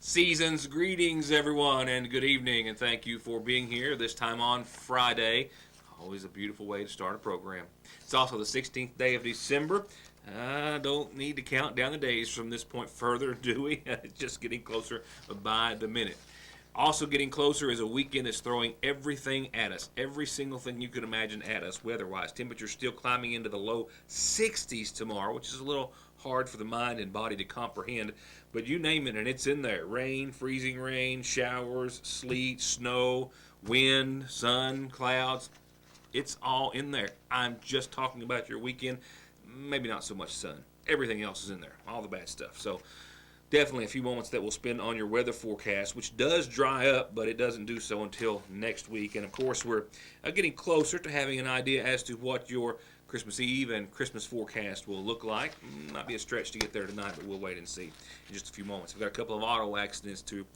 Season's greetings, everyone, and good evening, and thank you for being here this time on Friday. Always a beautiful way to start a program. It's also the 16th day of December. I don't need to count down the days from this point further, do we? It's just getting closer by the minute. Also getting closer is a weekend that's throwing everything at us. Every single thing you could imagine at us weather-wise. Temperatures still climbing into the low 60s tomorrow, which is a little hard for the mind and body to comprehend. But you name it and it's in there. Rain, freezing rain, showers, sleet, snow, wind, sun, clouds. It's all in there. I'm just talking about your weekend. Maybe not so much sun. Everything else is in there. All the bad stuff. So definitely a few moments that we'll spend on your weather forecast, which does dry up, but it doesn't do so until next week. And of course, we're getting closer to having an idea as to what your Christmas Eve and Christmas forecast will look like. Might be a stretch to get there tonight, but we'll wait and see in just a few moments. We've got a couple of auto accidents to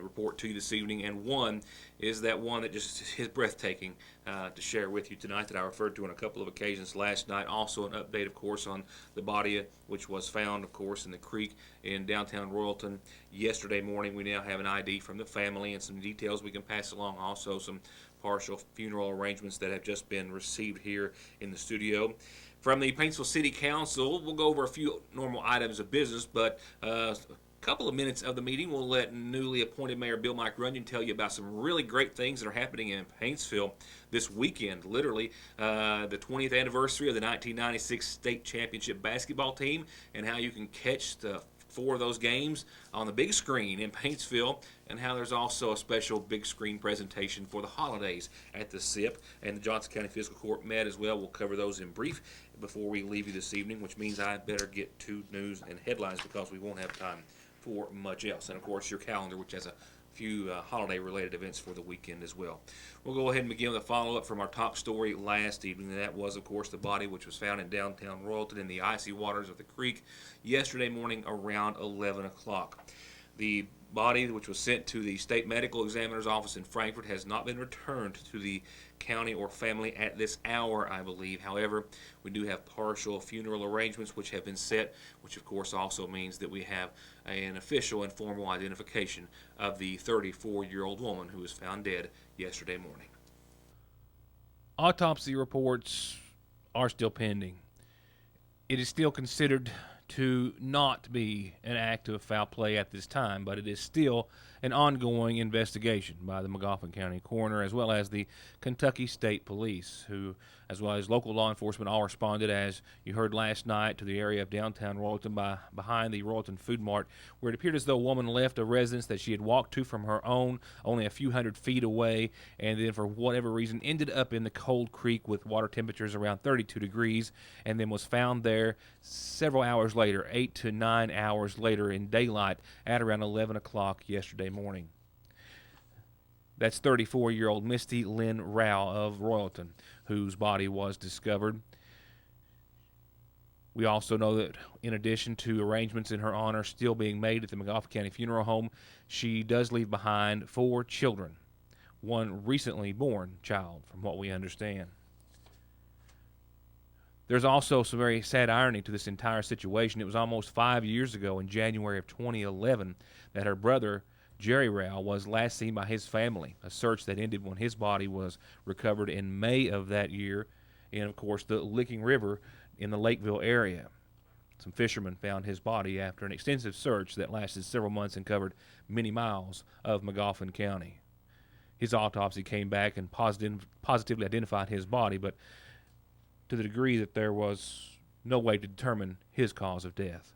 report to you this evening, and one is that one that just is breathtaking to share with you tonight that I referred to on a couple of occasions last night. Also an update, of course, on the body which was found, of course, in the creek in downtown Royalton yesterday morning. We now have an ID from the family and some details we can pass along. Also some partial funeral arrangements that have just been received here in the studio. From the Paintsville City Council, we'll go over a few normal items of business, but a couple of minutes of the meeting, we'll let newly appointed Mayor Bill Mike Runyon tell you about some really great things that are happening in Paintsville this weekend. Literally, the 20th anniversary of the 1996 state championship basketball team, and how you can catch the 4 of those games on the big screen in Paintsville, and how there's also a special big screen presentation for the holidays at the SIP, and the Johnson County Fiscal Court met as well. We'll cover those in brief before we leave you this evening, which means I better get to news and headlines because we won't have time for much else. And of course your calendar, which has a few holiday-related events for the weekend as well. We'll go ahead and begin with a follow-up from our top story last evening, and that was, of course, the body which was found in downtown Royalton in the icy waters of the creek yesterday morning around 11 o'clock. The body, which was sent to the state medical examiner's office in Frankfort, has not been returned to the county or family at this hour, I believe. However, we do have partial funeral arrangements which have been set, which of course also means that we have an official and formal identification of the 34-year-old woman who was found dead yesterday morning. Autopsy reports are still pending. It is still considered to not be an act of foul play at this time, but it is still an ongoing investigation by the Magoffin County Coroner as well as the Kentucky State Police, who, as well as local law enforcement, all responded, as you heard last night, to the area of downtown Royalton behind the Royalton Food Mart, where it appeared as though a woman left a residence that she had walked to from her own only a few hundred feet away, and then for whatever reason ended up in the cold creek with water temperatures around 32 degrees, and then was found there several hours later, 8 to 9 hours later in daylight at around 11 o'clock yesterday morning. That's 34-year-old Misty Lynn Roush of Royalton, whose body was discovered. We also know that in addition to arrangements in her honor still being made at the Magoffin County Funeral Home, she does leave behind 4 children, one recently born child, from what we understand. There's also some very sad irony to this entire situation. It was almost 5 years ago, in January of 2011, that her brother, Jerry Roush, was last seen by his family, a search that ended when his body was recovered in May of that year in, of course, the Licking River in the Lakeville area. Some fishermen found his body after an extensive search that lasted several months and covered many miles of Magoffin County. His autopsy came back and positively identified his body, but to the degree that there was no way to determine his cause of death.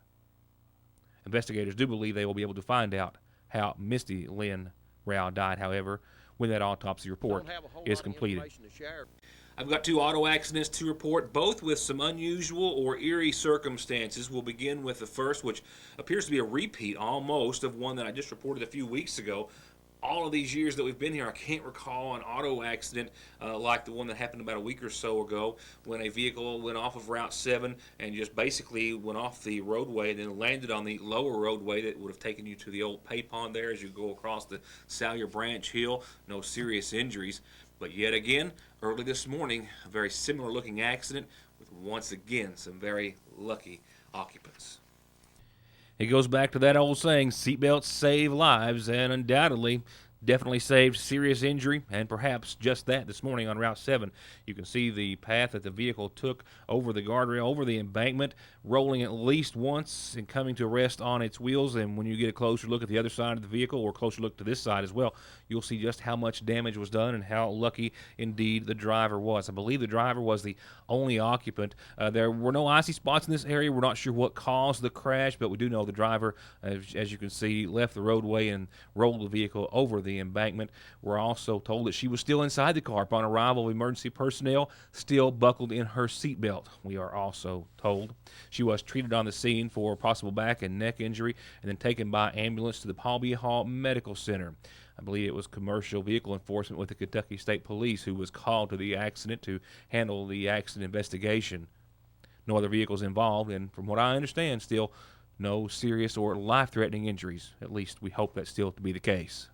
Investigators do believe they will be able to find out how Misty Lynn Roush died, however, when that autopsy report is completed. I've got 2 auto accidents to report, both with some unusual or eerie circumstances. We'll begin with the first, which appears to be a repeat almost of one that I just reported a few weeks ago. All of these years that we've been here, I can't recall an auto accident like the one that happened about a week or so ago, when a vehicle went off of Route 7 and just basically went off the roadway and then landed on the lower roadway that would have taken you to the old pay pond there as you go across the Salyer Branch Hill. No serious injuries. But yet again, early this morning, a very similar looking accident with once again some very lucky occupants. It goes back to that old saying, seatbelts save lives, and undoubtedly definitely saved serious injury, and perhaps just that this morning on Route 7. You can see the path that the vehicle took over the guardrail, over the embankment, rolling at least once and coming to rest on its wheels. And when you get a closer look at the other side of the vehicle, or closer look to this side as well, you'll see just how much damage was done and how lucky indeed the driver was. I believe the driver was the only occupant. There were no icy spots in this area. We're not sure what caused the crash, but we do know the driver, as you can see, left the roadway and rolled the vehicle over the embankment. We're also told that she was still inside the car upon arrival of emergency personnel, still buckled in her seatbelt. We are also told she was treated on the scene for possible back and neck injury and then taken by ambulance to the Palby Hall Medical Center. I believe it was commercial vehicle enforcement with the Kentucky State Police who was called to the accident to handle the accident investigation. No other vehicles involved, and from what I understand, still no serious or life-threatening injuries. At least we hope that's still to be the case.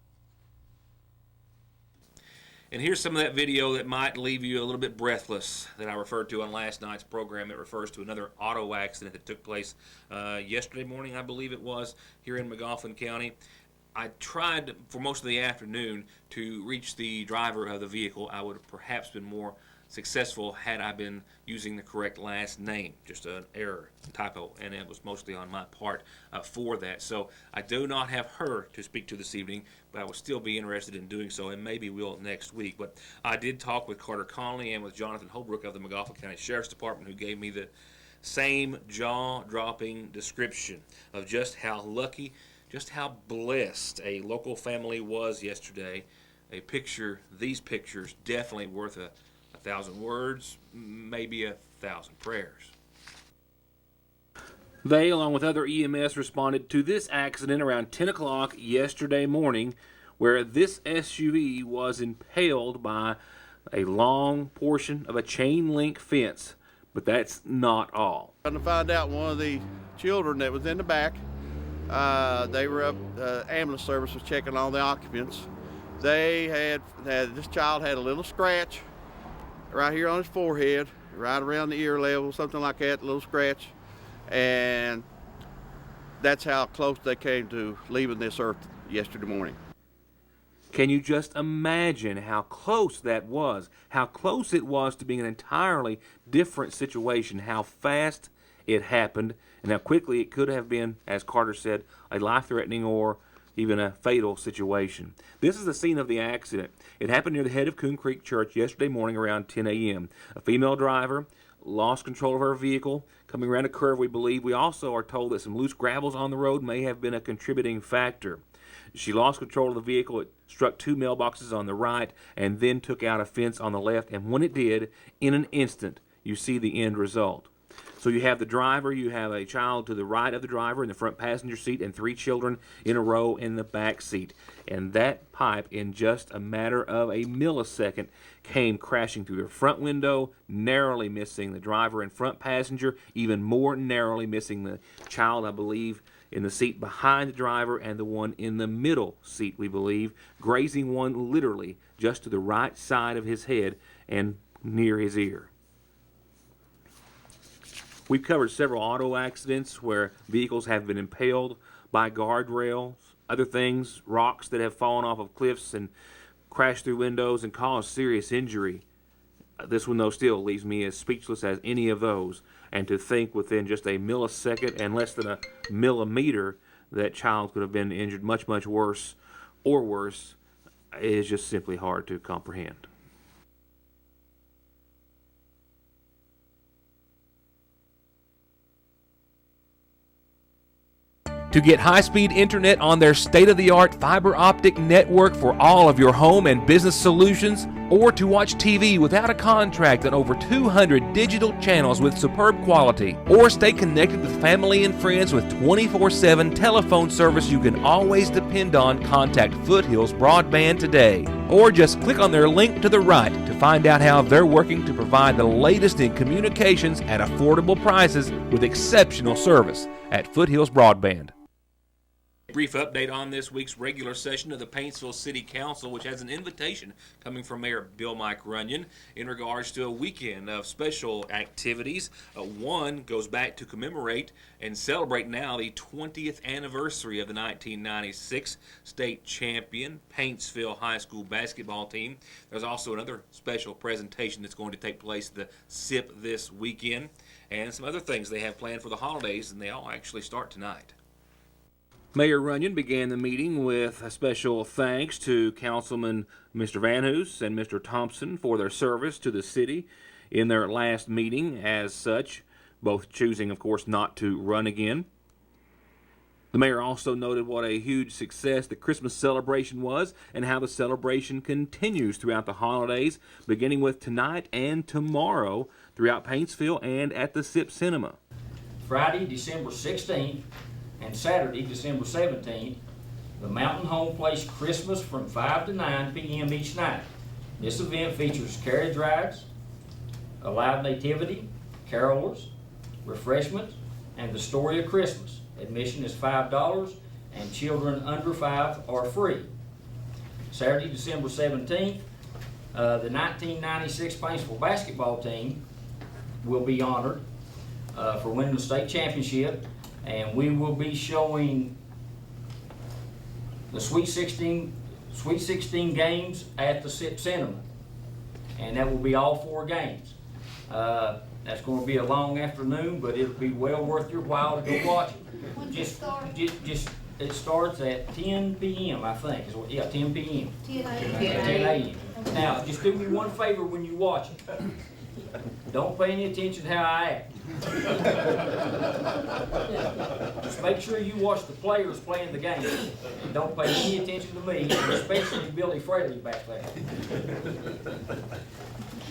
And here's some of that video that might leave you a little bit breathless that I referred to on last night's program. It refers to another auto accident that took place yesterday morning, I believe it was, here in McGoffin County. I tried for most of the afternoon to reach the driver of the vehicle. I would have perhaps been more successful had I been using the correct last name. Just an error, typo, and it was mostly on my part for that. So I do not have her to speak to this evening, but I would still be interested in doing so, and maybe we'll next week. But I did talk with Carter Conley and with Jonathan Holbrook of the McGoffin County Sheriff's Department, who gave me the same jaw-dropping description of just how lucky, just how blessed a local family was yesterday. These pictures definitely worth a 1,000 words, maybe 1,000 prayers. They, along with other EMS, responded to this accident around 10 o'clock yesterday morning, where this SUV was impaled by a long portion of a chain link fence. But that's not all. Trying to find out one of the children that was in the back. They were up, ambulance service was checking on the occupants. This child had a little scratch right here on his forehead, right around the ear level, something like that, a little scratch. And that's how close they came to leaving this earth yesterday morning. Can you just imagine how close that was? How close it was to being an entirely different situation, how fast it happened, and how quickly it could have been, as Carter said, a life-threatening or even a fatal situation. This is the scene of the accident. It happened near the head of Coon Creek Church yesterday morning around 10 a.m. A female driver lost control of her vehicle coming around a curve, we believe. We also are told that some loose gravels on the road may have been a contributing factor. She lost control of the vehicle. It struck two mailboxes on the right and then took out a fence on the left. And when it did, in an instant, you see the end result. So you have the driver, you have a child to the right of the driver in the front passenger seat, and three children in a row in the back seat. And that pipe, in just a matter of a millisecond, came crashing through the front window, narrowly missing the driver and front passenger, even more narrowly missing the child, I believe, in the seat behind the driver, and the one in the middle seat, we believe, grazing one literally just to the right side of his head and near his ear. We've covered several auto accidents where vehicles have been impaled by guardrails, other things, rocks that have fallen off of cliffs and crashed through windows and caused serious injury. This one, though, still leaves me as speechless as any of those. And to think within just a millisecond and less than a millimeter that child could have been injured much, much worse or worse is just simply hard to comprehend. To get high-speed internet on their state-of-the-art fiber optic network for all of your home and business solutions, or to watch TV without a contract on over 200 digital channels with superb quality, or stay connected with family and friends with 24/7 telephone service you can always depend on, contact Foothills Broadband today. Or just click on their link to the right to find out how they're working to provide the latest in communications at affordable prices with exceptional service at Foothills Broadband. Brief update on this week's regular session of the Paintsville City Council, which has an invitation coming from Mayor Bill Mike Runyon in regards to a weekend of special activities. One goes back to commemorate and celebrate now the 20th anniversary of the 1996 state champion Paintsville High School basketball team. There's also another special presentation that's going to take place at the SIP this weekend, and some other things they have planned for the holidays, and they all actually start tonight. Mayor Runyon began the meeting with a special thanks to Councilman Mr. Van Hoos and Mr. Thompson for their service to the city in their last meeting as such, both choosing, of course, not to run again. The mayor also noted what a huge success the Christmas celebration was and how the celebration continues throughout the holidays, beginning with tonight and tomorrow throughout Paintsville and at the SIP Cinema. Friday, December 16th, and Saturday, December 17th, the Mountain Home plays Christmas from 5 to 9 p.m. each night. This event features carriage rides, a live nativity, carolers, refreshments, and the story of Christmas. Admission is $5, and children under 5 are free. Saturday, December 17th, the 1996 Paintsville basketball team will be honored for winning the state championship. And we will be showing the Sweet 16 games at the SIP Cinema. And that will be all 4 games. That's going to be a long afternoon, but it'll be well worth your while to go watch it. It starts at 10 p.m., I think. Yeah, 10 p.m. 10 a.m. Now, just do me one favor when you watch it. Don't pay any attention to how I act. Just make sure you watch the players playing the game. And don't pay any attention to me, especially Billy Fraley back there.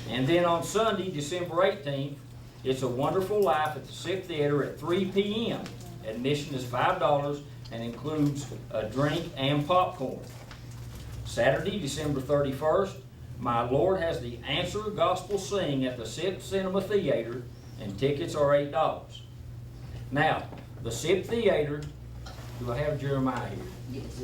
And then on Sunday, December 18th, it's A Wonderful Life at the SIP Theater at 3 p.m. Admission is $5 and includes a drink and popcorn. Saturday, December 31st, My Lord Has the Answer Gospel Sing at the SIP Cinema Theater, and tickets are $8. Now, the SIP Theater, do I have Jeremiah here? Yes.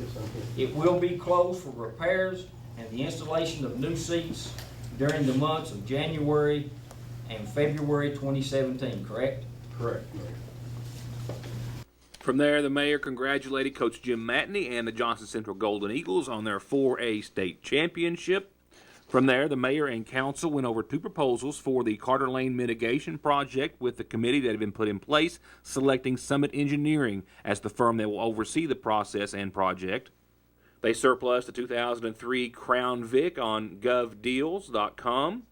It will be closed for repairs and the installation of new seats during the months of January and February 2017, correct? Correct. From there, the mayor congratulated Coach Jim Matney and the Johnson Central Golden Eagles on their 4A state championship. From there, the mayor and council went over 2 proposals for the Carter Lane mitigation project with the committee that had been put in place, selecting Summit Engineering as the firm that will oversee the process and project. They surplused the 2003 Crown Vic on govdeals.com.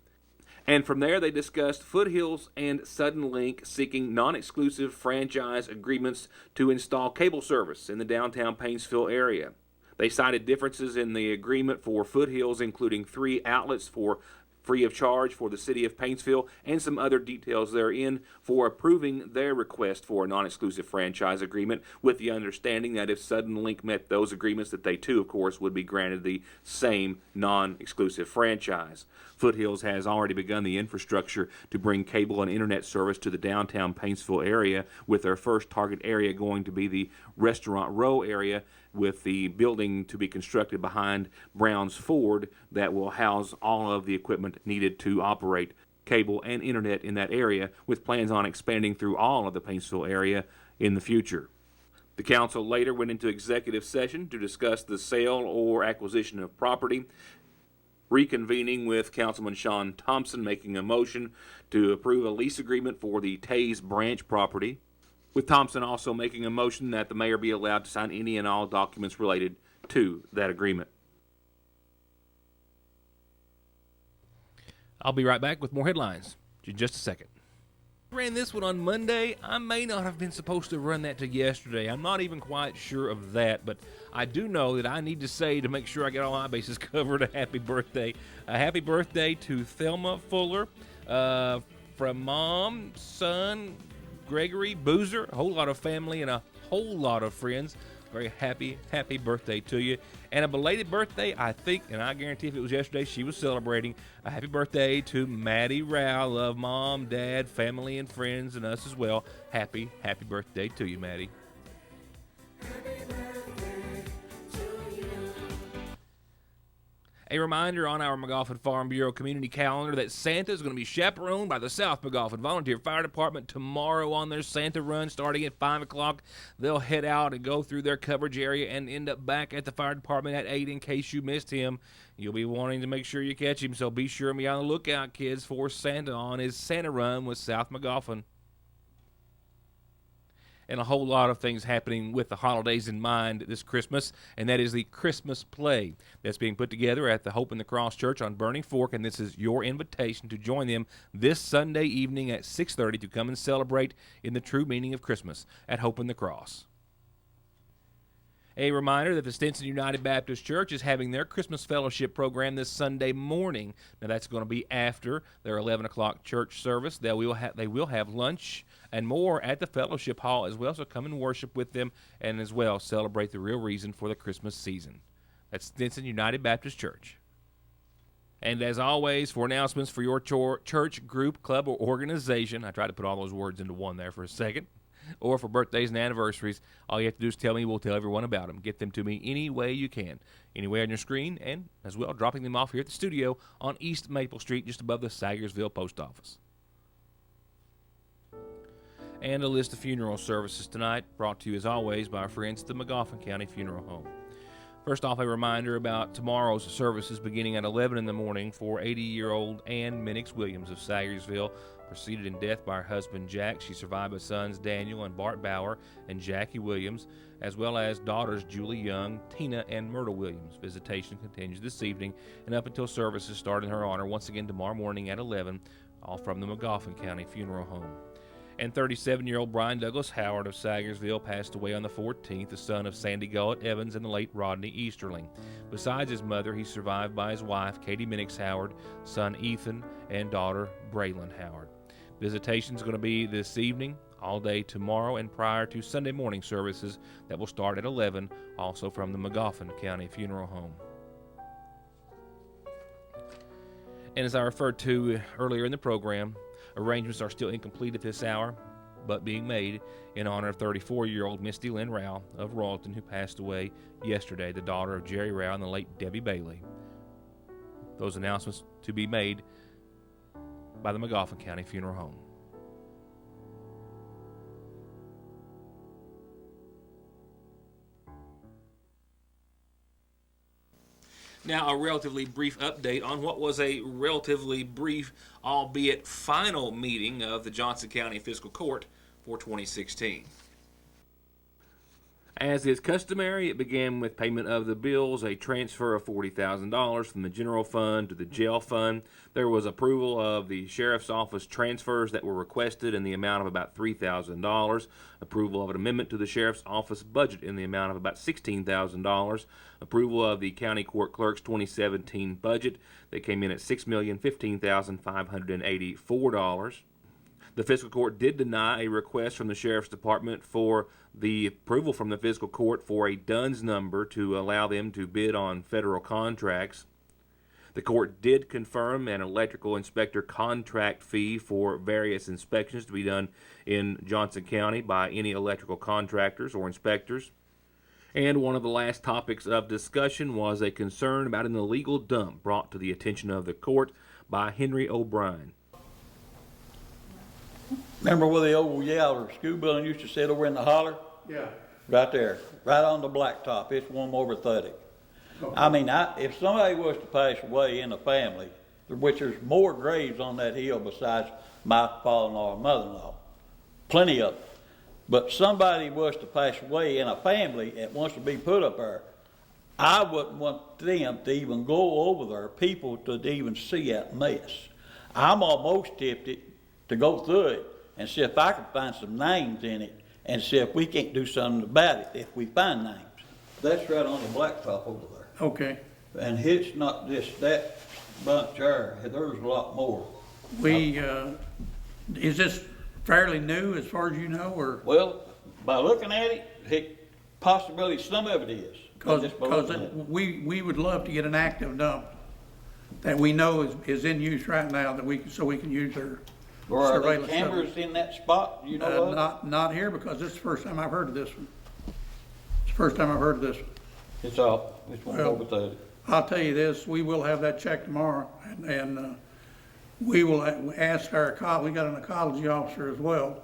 And from there, they discussed Foothills and Sudden Link seeking non-exclusive franchise agreements to install cable service in the downtown Paintsville area. They cited differences in the agreement for Foothills, including 3 outlets for free of charge for the city of Paintsville, and some other details therein for approving their request for a non-exclusive franchise agreement, with the understanding that if Sudden Link met those agreements, that they too, of course, would be granted the same non-exclusive franchise. Foothills has already begun the infrastructure to bring cable and internet service to the downtown Paintsville area, with their first target area going to be the Restaurant Row area, with the building to be constructed behind Brown's Ford that will house all of the equipment needed to operate cable and internet in that area, with plans on expanding through all of the Paintsville area in the future. The council later went into executive session to discuss the sale or acquisition of property, reconvening with Councilman Sean Thompson making a motion to approve a lease agreement for the Tays Branch property, with Thompson also making a motion that the mayor be allowed to sign any and all documents related to that agreement. I'll be right back with more headlines in just a second. Ran this one on Monday. I may not have been supposed to run that to yesterday. I'm not even quite sure of that, but I do know that I need to say, to make sure I get all my bases covered, a happy birthday. A happy birthday to Thelma Fuller from Mom, son, Gregory, Boozer, a whole lot of family and a whole lot of friends. Very happy birthday to you. And a belated birthday, I think, and I guarantee if it was yesterday, she was celebrating. A happy birthday to Maddie Rao. Love Mom, Dad, family, and friends, and us as well. Happy birthday to you, Maddie. Happy birthday. A reminder on our McGoffin Farm Bureau community calendar that Santa is going to be chaperoned by the South McGoffin Volunteer Fire Department tomorrow on their Santa run starting at 5 o'clock. They'll head out and go through their coverage area and end up back at the fire department at 8 in case you missed him. You'll be wanting to make sure you catch him, so be sure and be on the lookout, kids, for Santa on his Santa run with South McGoffin. And a whole lot of things happening with the holidays in mind this Christmas, and that is the Christmas play that's being put together at the Hope in the Cross Church on Burning Fork, and this is your invitation to join them this Sunday evening at 6:30 to come and celebrate in the true meaning of Christmas at Hope in the Cross. A reminder that the Stinson United Baptist Church is having their Christmas Fellowship program this Sunday morning. Now, that's going to be after their 11 o'clock church service. They will have lunch and more at the Fellowship Hall as well, so come and worship with them and as well celebrate the real reason for the Christmas season. That's Stinson United Baptist Church. And as always, for announcements for your church, group, club, or organization, I tried to put all those words into one there for a second, or for birthdays and anniversaries, all you have to do is tell me. We'll tell everyone about them. Get them to me any way you can, anywhere on your screen, and as well dropping them off here at the studio on East Maple Street, just above the Sagersville Post Office. And a list of funeral services tonight, brought to you as always by our friends at the McGoffin County Funeral Home. First off, a reminder about tomorrow's services beginning at 11 in the morning for 80-year-old Ann Minix Williams of Sagersville, preceded in death by her husband Jack. She's survived by sons Daniel and Bart Bauer and Jackie Williams, as well as daughters Julie Young, Tina, and Myrtle Williams. Visitation continues this evening and up until services start in her honor once again tomorrow morning at 11, all from the McGoffin County Funeral Home. And 37-year-old Brian Douglas Howard of Sagersville passed away on the 14th, the son of Sandy Gullett Evans and the late Rodney Easterling. Besides his mother, he's survived by his wife, Katie Minix Howard, son Ethan, and daughter Braylon Howard. Visitation is going to be this evening, all day tomorrow, and prior to Sunday morning services that will start at 11, also from the McGoffin County Funeral Home. And as I referred to earlier in the program, arrangements are still incomplete at this hour, but being made in honor of 34-year-old Misty Lynn Roush of Royalton, who passed away yesterday, the daughter of Jerry Roush and the late Debbie Bailey. Those announcements to be made by the McGoffin County Funeral Home. Now, a relatively brief update on what was a relatively brief, albeit final, meeting of the Johnson County Fiscal Court for 2016. As is customary, it began with payment of the bills, a transfer of $40,000 from the general fund to the jail fund. There was approval of the sheriff's office transfers that were requested in the amount of about $3,000, approval of an amendment to the sheriff's office budget in the amount of about $16,000, approval of the county court clerk's 2017 budget that came in at $6,015,584. The fiscal court did deny a request from the sheriff's department for the approval from the fiscal court for a DUNS number to allow them to bid on federal contracts. The court did confirm an electrical inspector contract fee for various inspections to be done in Johnson County by any electrical contractors or inspectors. And one of the last topics of discussion was a concern about an illegal dump brought to the attention of the court by Henry O'Brien. Remember where the old Yaller school building used to sit over in the holler? Yeah. Right there, right on the blacktop. It's one over 30. Okay. I mean, if somebody was to pass away in a family, which there's more graves on that hill besides my father-in-law and mother-in-law, plenty of them. But somebody was to pass away in a family that wants to be put up there, I wouldn't want them to even go over there, people to even see that mess. I'm almost tempted to go through it and see if I can find some names in it and see if we can't do something about it if we find names. That's right on the blacktop over there. Okay. And it's not just that bunch there. There's a lot more. Is this fairly new as far as you know, or? Well, by looking at it, possibly some of it is. Because we would love to get an active dump that we know is in use right now that we can use their Or are there surveillance. cameras in that spot? You know not here, because this is the first time I've heard of this one. It's the first time I've heard of this one. It's one over 30. I'll tell you this, we will have that check tomorrow, and we will ask our we got an ecology officer as well,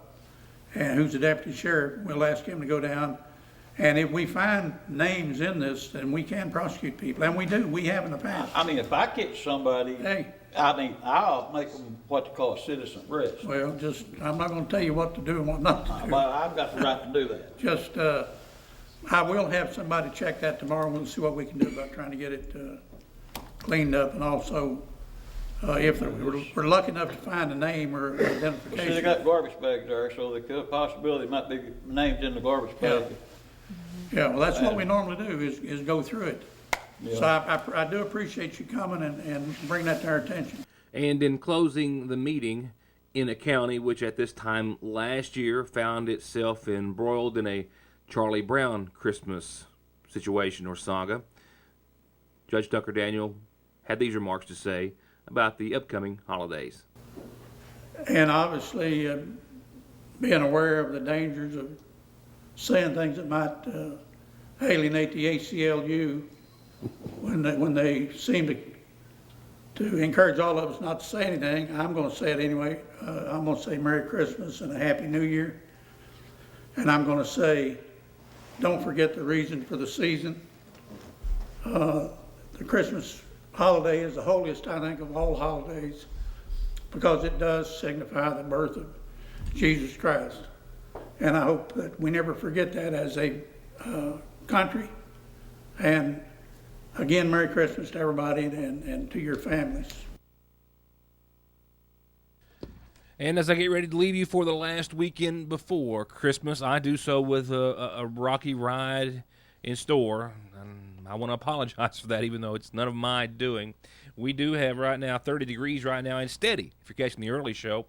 and who's a deputy sheriff. We'll ask him to go down, and if we find names in this, then we can prosecute people, and we do. We have in the past. I mean, if I catch somebody, Hey. I mean, I'll make them what they call a citizen arrest. Well, I'm not gonna tell you what to do and what not to do. But I've got the right to do that. Just, I will have somebody check that tomorrow, and we'll see what we can do about trying to get it cleaned up, and also, if we're lucky enough to find a name or See, they identification. got garbage bags there, so the possibility might be names in the garbage bag. Yeah, well, that's what we normally do, is go through it. Yeah. So I do appreciate you coming and bringing that to our attention. And in closing the meeting in a county which at this time last year found itself embroiled in a Charlie Brown Christmas situation or saga, Judge Tucker Daniel had these remarks to say about the upcoming holidays. And obviously, being aware of the dangers of saying things that might alienate the ACLU when they seem to encourage all of us not to say anything. I'm going to say it anyway. I'm going to say Merry Christmas and a Happy New Year. And I'm going to say, don't forget the reason for the season. The Christmas holiday is the holiest, I think, of all holidays, because it does signify the birth of Jesus Christ. And I hope that we never forget that as a country. And again, Merry Christmas to everybody and to your families. And as I get ready to leave you for the last weekend before Christmas, I do so with a rocky ride in store. And I want to apologize for that, even though it's none of my doing. We do have right now 30 degrees right now and steady, if you're catching the early show.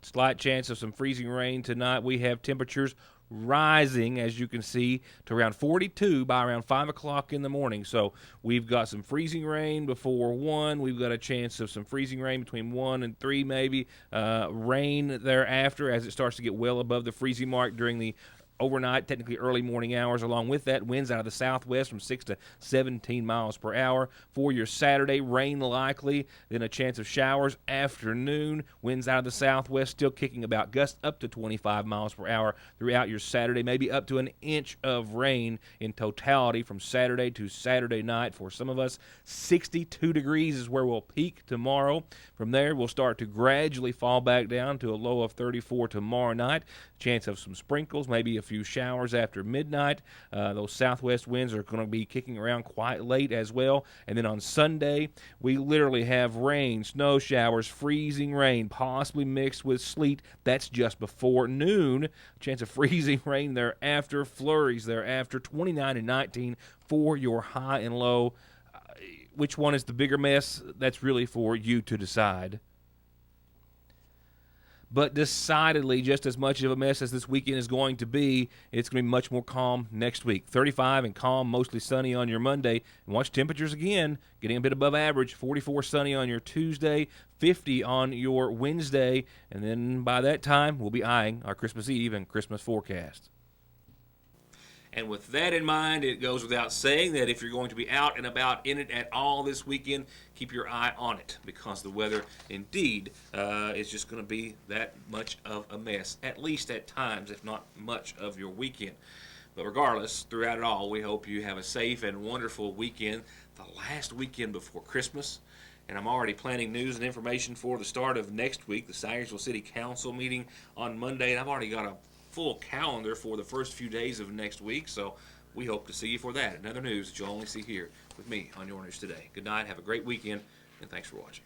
Slight chance of some freezing rain tonight. We have temperatures rising, as you can see, to around 42 by around 5 o'clock in the morning. So we've got some freezing rain before 1. We've got a chance of some freezing rain between 1 and 3 maybe. Rain thereafter as it starts to get well above the freezing mark during the overnight, technically early morning hours. Along with that, winds out of the southwest from 6 to 17 miles per hour. For your Saturday, rain likely, then a chance of showers afternoon. Winds out of the southwest still kicking about gusts up to 25 miles per hour throughout your Saturday, maybe up to an inch of rain in totality from Saturday to Saturday night. For some of us, 62 degrees is where we'll peak tomorrow. From there, we'll start to gradually fall back down to a low of 34 tomorrow night. Chance of some sprinkles, maybe a few showers after midnight. Those southwest winds are going to be kicking around quite late as well. And then on Sunday, we literally have rain, snow showers, freezing rain, possibly mixed with sleet. That's just before noon. Chance of freezing rain thereafter, flurries thereafter, 29 and 19 for your high and low. Which one is the bigger mess? That's really for you to decide. But decidedly, just as much of a mess as this weekend is going to be, it's going to be much more calm next week. 35 and calm, mostly sunny on your Monday. And watch temperatures again, getting a bit above average. 44 sunny on your Tuesday, 50 on your Wednesday. And then by that time, we'll be eyeing our Christmas Eve and Christmas forecast. And with that in mind, it goes without saying that if you're going to be out and about in it at all this weekend, keep your eye on it, because the weather indeed is just going to be that much of a mess, at least at times, if not much of your weekend. But regardless, throughout it all, we hope you have a safe and wonderful weekend, the last weekend before Christmas. And I'm already planning news and information for the start of next week, the Sangersville City Council meeting on Monday, and I've already got a full calendar for the first few days of next week, so we hope to see you for that. Another news that you'll only see here with me on Your News Today. Good night, have a great weekend, and thanks for watching.